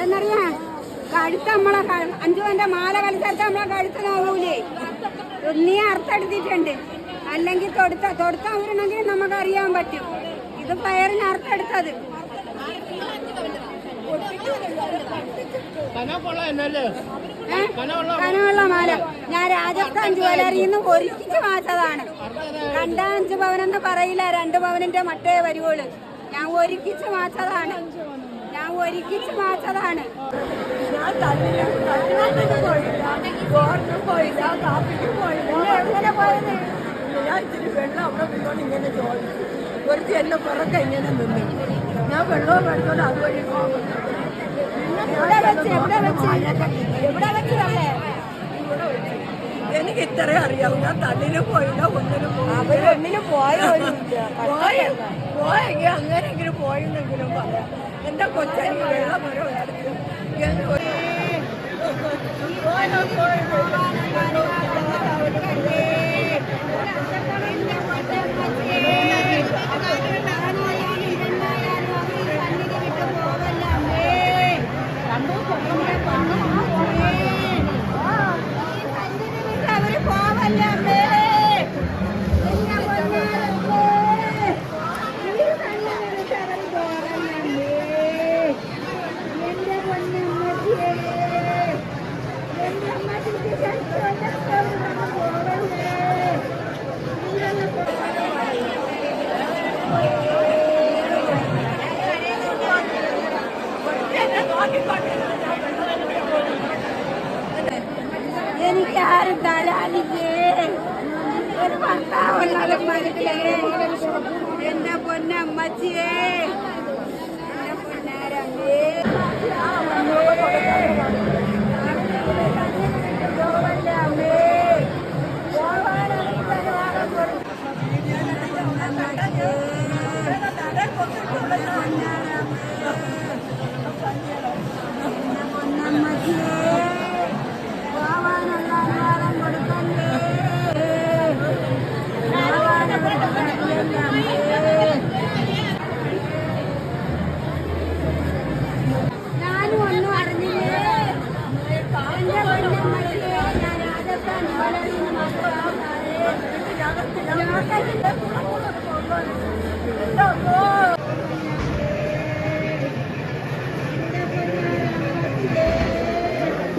എന്നറിയാ കഴുത്ത് നമ്മളെ 5 പവന്റെ മാല കളിച്ചെടുത്ത നമ്മളെ കഴുത്ത് നോവൂലേ? നീ അർത്തെടുത്തിട്ടുണ്ട്. അല്ലെങ്കിൽ തൊടുത്ത അവരുണ്ടെങ്കിൽ നമുക്ക് അറിയാൻ പറ്റും. ഇത് പയറിന് അർത്തെടുത്തത്. കനമുള്ള മാല ഞാൻ രാജസ്ഥാൻ ജ്വല്ലറിയിൽ നിന്ന് ഒരുക്കിച്ച് വാങ്ങിച്ചതാണ്. 2-5 പവനെന്ന് പറയില്ല, 2 പവനിന്റെ മറ്റേ വരുവുള്ളു. ഞാൻ ഒരുക്കിച്ച് വാങ്ങിച്ചതാണ്. എങ്ങനെ പോയത്? ഞാൻ ഇച്ചിരി വെള്ളം അവിടെ വീണോണ്ട് ഇങ്ങനെ ചോദിച്ചു. കുറച്ച് എന്നെ പുറക്കെ ഇങ്ങനെ നിന്ന് ഞാൻ വെള്ളവും മേടിച്ചോണ്ട് അതുവഴി എനിക്ക് ഇത്രയും അറിയാവും. ഞാൻ തള്ളിനും പോയില്ല, ഒന്നിനും പോയെങ്കിൽ അങ്ങനെങ്കിലും പോയെന്നെങ്കിലും പറയാം. എന്റെ കൊച്ചെനിക്ക് വെള്ളം വരെ എനിക്ക് ആരും തരാനില്ലേ? ഒരു ഭർത്താവുള്ളത് മരിക്കേ. എന്റെ പൊന്നമ്മച്ചിയേ, എന്റെ പൊന്നാരമ്മേ. ഞാനും ഒന്നും അറിഞ്ഞില്ലേ? എന്റെ പൊന്നമ്മച്ചിയെ, ഞാൻ രാജസ്ഥാൻ ജ്വല്ലറിയിൽ നിന്ന്